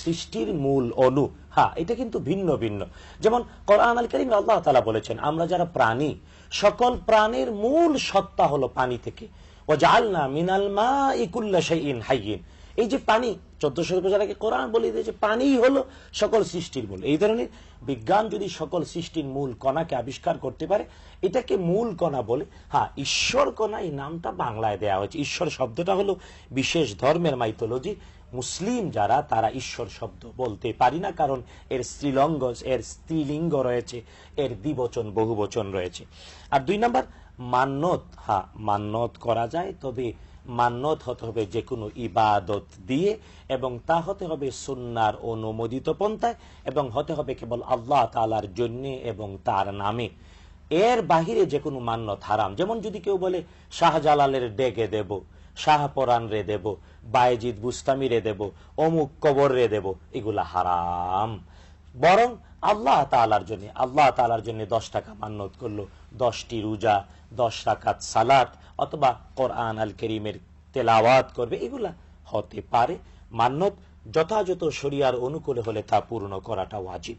সৃষ্টির মূল অনু। হ্যাঁ, এটা কিন্তু ভিন্ন ভিন্ন। যেমন কোরআন আল কারীমে আল্লাহ তাআলা বলেছেন, আমরা যারা প্রাণী, সকল প্রাণের মূল সত্তা হলো পানি থেকে। ওয়াজআলনা মিনাল মাই কুল্লা শাইইন হাইয়িন। এই যে পানি, 1400 বছর আগে কোরআন বলে দিয়েছে পানিই হলো সকল সৃষ্টির মূল। এই ধরনের বিজ্ঞান যদি সকল সৃষ্টির মূল কণাকে আবিষ্কার করতে পারে, এটাকে মূল কণা বলে। হ্যাঁ, ঈশ্বর কণা এই নামটা বাংলায় দেওয়া হয়েছে। ঈশ্বর শব্দটা হলো বিশেষ ধর্মের মাইথোলজি। মুসলিম যারা, তারা ঈশ্বর শব্দ বলতে পারি না, কারণ এর স্ত্রীলিঙ্গ রয়েছে, এর দ্বিবচন বহুবচন রয়েছে। আর 2 নাম্বার, মান্যত। হ্যাঁ, মান্যত করা যায়, তবে মান্যত হতে হবে যে কোনো ইবাদত দিয়ে, এবং তা হতে হবে সুন্নাহর অনুমোদিত পন্থায়, এবং হতে হবে কেবল আল্লাহ তাআলার জন্য এবং তার নামে। এর বাহিরে যে কোনো মান্যত হারাম। যেমন যদি কেউ বলে শাহজালালের ডেকে দেব, শাহপরান রে দেব, বায়েজিদ বুস্তামি রে দেব, অমুক কবর রে দেব, এগুলা হারাম। বরং আল্লাহ তাআলার জন্য 10 টাকা মান্যত করলো, 10টি রোজা, 10 রাকাত সালাত, অথবা কোরআন আল কারীমের তেলাওয়াত করবে, এগুলা হতে পারে। মান্যত যথাযথ শরিয়ার অনুকূলে হলে তা পূর্ণ করাটা ওয়াজিব।